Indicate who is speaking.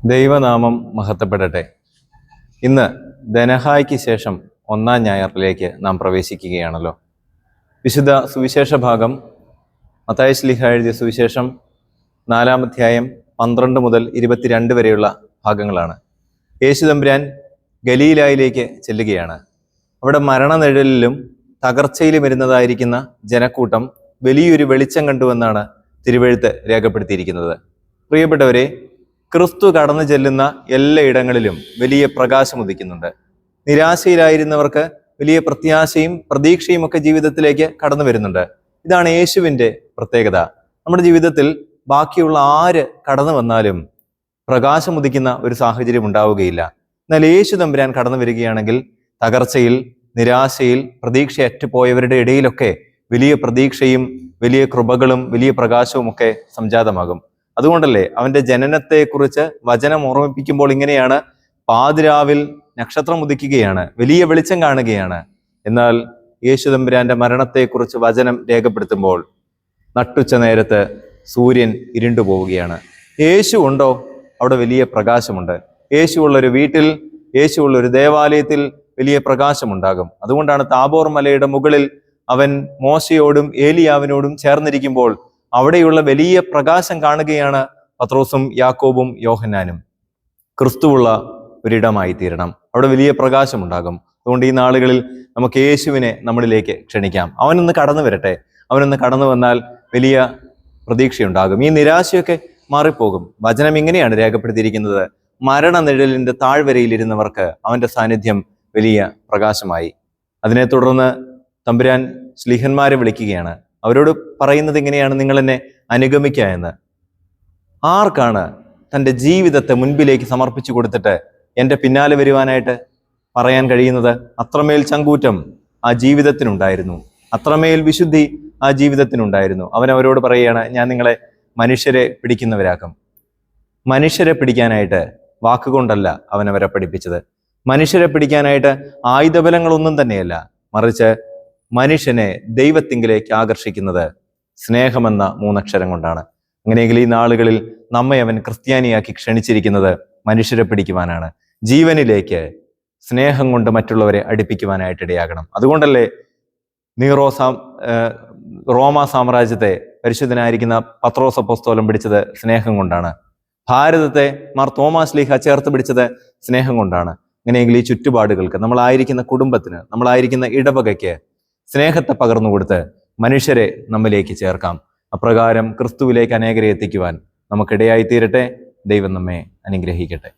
Speaker 1: ദൈവനാമം മഹത്വപ്പെടട്ടെ. ഇന്ന് ധനഹായ്ക്ക് ശേഷം ഒന്നാം ഞായറിലേക്ക് നാം പ്രവേശിക്കുകയാണല്ലോ. വിശുദ്ധ സുവിശേഷ ഭാഗം മത്തായി ശ്ലീഹ എഴുതിയ സുവിശേഷം 4-ാം അധ്യായം 12 മുതൽ 22 വരെയുള്ള ഭാഗങ്ങളാണ്. യേശു തമ്പുരാൻ ഗലീലായിലേക്ക് ചെല്ലുകയാണ്. അവിടെ മരണനിഴലിലും തകർച്ചയിലും ഇരുന്നതായിരിക്കുന്ന ജനക്കൂട്ടം വലിയൊരു വെളിച്ചം കണ്ടുവെന്നാണ് തിരുവെഴുത്ത് രേഖപ്പെടുത്തിയിരിക്കുന്നത്. പ്രിയപ്പെട്ടവരെ, ക്രിസ്തു കടന്നു ചെല്ലുന്ന എല്ലായിടങ്ങളിലും വലിയ പ്രകാശം ഉദിക്കുന്നുണ്ട്. നിരാശയിലായിരുന്നവർക്ക് വലിയ പ്രത്യാശയും പ്രതീക്ഷയും ഒക്കെ ജീവിതത്തിലേക്ക് കടന്നു വരുന്നുണ്ട്. ഇതാണ് യേശുവിൻ്റെ പ്രത്യേകത. നമ്മുടെ ജീവിതത്തിൽ ബാക്കിയുള്ള ആര് കടന്നു വന്നാലും പ്രകാശം ഉദിക്കുന്ന ഒരു സാഹചര്യം ഉണ്ടാവുകയില്ല. എന്നാൽ യേശു തമ്പുരാൻ കടന്നു വരികയാണെങ്കിൽ തകർച്ചയിൽ, നിരാശയിൽ, പ്രതീക്ഷയറ്റുപോയവരുടെ ഇടയിലൊക്കെ വലിയ പ്രതീക്ഷയും വലിയ കൃപകളും വലിയ പ്രകാശവും ഒക്കെ സംജാതമാകും. അതുകൊണ്ടല്ലേ അവന്റെ ജനനത്തെക്കുറിച്ച് വചനം ഓർമ്മിപ്പിക്കുമ്പോൾ ഇങ്ങനെയാണ്: പാതിരാവിൽ നക്ഷത്രം ഉദിക്കുകയാണ്, വലിയ വെളിച്ചം കാണുകയാണ്. എന്നാൽ യേശു തമ്പുരാന്റെ മരണത്തെക്കുറിച്ച് വചനം രേഖപ്പെടുത്തുമ്പോൾ നട്ടുച്ച നേരത്ത് സൂര്യൻ ഇരുണ്ടു പോവുകയാണ്. യേശു ഉണ്ടോ? അവിടെ വലിയ പ്രകാശമുണ്ട്. യേശു ഉള്ളൊരു വീട്ടിൽ, യേശു ഉള്ളൊരു ദേവാലയത്തിൽ വലിയ പ്രകാശമുണ്ടാകും. അതുകൊണ്ടാണ് താബോർ മലയുടെ മുകളിൽ അവൻ മോശയോടും ഏലിയാവിനോടും ചേർന്നിരിക്കുമ്പോൾ അവിടെയുള്ള വലിയ പ്രകാശം കാണുകയാണ് പത്രോസും യാക്കോബും യോഹന്നാനും. ക്രിസ്തുവുള്ള ഒരിടമായി തീരണം, അവിടെ വലിയ പ്രകാശമുണ്ടാകും. അതുകൊണ്ട് ഈ നാളുകളിൽ നമുക്ക് യേശുവിനെ നമ്മളിലേക്ക് ക്ഷണിക്കാം. അവനൊന്ന് കടന്നു വരട്ടെ. അവനൊന്ന് കടന്നു വന്നാൽ വലിയ പ്രതീക്ഷയുണ്ടാകും. ഈ നിരാശയൊക്കെ മാറിപ്പോകും. വചനം ഇങ്ങനെയാണ് രേഖപ്പെടുത്തിയിരിക്കുന്നത്: മരണനിഴലിന്റെ താഴ്വരയിലിരുന്നവർക്ക് അവന്റെ സാന്നിധ്യം വലിയ പ്രകാശമായി. അതിനെ തുടർന്ന് തമ്പുരാൻ ശ്ലീഹന്മാരെ വിളിക്കുകയാണ്. അവരോട് പറയുന്നത് ഇങ്ങനെയാണ്: നിങ്ങൾ എന്നെ അനുഗമിക്കുക എന്ന്. ആർക്കാണ് തൻ്റെ ജീവിതത്തെ മുൻപിലേക്ക് സമർപ്പിച്ചു കൊടുത്തിട്ട് എൻ്റെ പിന്നാലെ വരുവാനായിട്ട് പറയാൻ കഴിയുന്നത്? അത്രമേൽ ചങ്കൂറ്റം ആ ജീവിതത്തിനുണ്ടായിരുന്നു, അത്രമേൽ വിശുദ്ധി ആ ജീവിതത്തിനുണ്ടായിരുന്നു. അവരോട് പറയുകയാണ്: ഞാൻ നിങ്ങളെ മനുഷ്യരെ പിടിക്കുന്നവരാക്കും. മനുഷ്യരെ പിടിക്കാനായിട്ട് വാക്കുകൊണ്ടല്ല അവരെ പഠിപ്പിച്ചത്. മനുഷ്യരെ പിടിക്കാനായിട്ട് ആയുധബലങ്ങളൊന്നും തന്നെയല്ല, മറിച്ച് മനുഷ്യനെ ദൈവത്തിങ്കിലേക്ക് ആകർഷിക്കുന്നത് സ്നേഹമെന്ന 3 അക്ഷരം കൊണ്ടാണ്. അങ്ങനെയെങ്കിൽ ഈ നാളുകളിൽ നമ്മെ അവൻ ക്രിസ്ത്യാനിയാക്കി ക്ഷണിച്ചിരിക്കുന്നത് മനുഷ്യരെ പിടിക്കുവാനാണ്. ജീവനിലേക്ക് സ്നേഹം കൊണ്ട് മറ്റുള്ളവരെ അടുപ്പിക്കുവാനായിട്ട് ഇടയാകണം. അതുകൊണ്ടല്ലേ റോമാ സാമ്രാജ്യത്തെ പരിശുദ്ധനായിരിക്കുന്ന പത്രോസ് അപ്പോസ്തലൻ പിടിച്ചത് സ്നേഹം കൊണ്ടാണ്. ഭാരതത്തെ മാർ തോമാസ് ശ്ലീഹ ചേർത്ത് പിടിച്ചത് സ്നേഹം കൊണ്ടാണ്. അങ്ങനെയെങ്കിൽ ഈ ചുറ്റുപാടുകൾക്ക്, നമ്മളായിരിക്കുന്ന കുടുംബത്തിന്, നമ്മളായിരിക്കുന്ന ഇടവകയ്ക്ക് സ്നേഹത്തെ പകർന്നു കൊടുത്ത് മനുഷ്യരെ നമ്മിലേക്ക് ചേർക്കാം. അപ്രകാരം ക്രിസ്തുവിലേക്ക് അനേകരെ എത്തിക്കുവാൻ നമുക്കിടയായി തീരട്ടെ. ദൈവം നമ്മെ അനുഗ്രഹിക്കട്ടെ.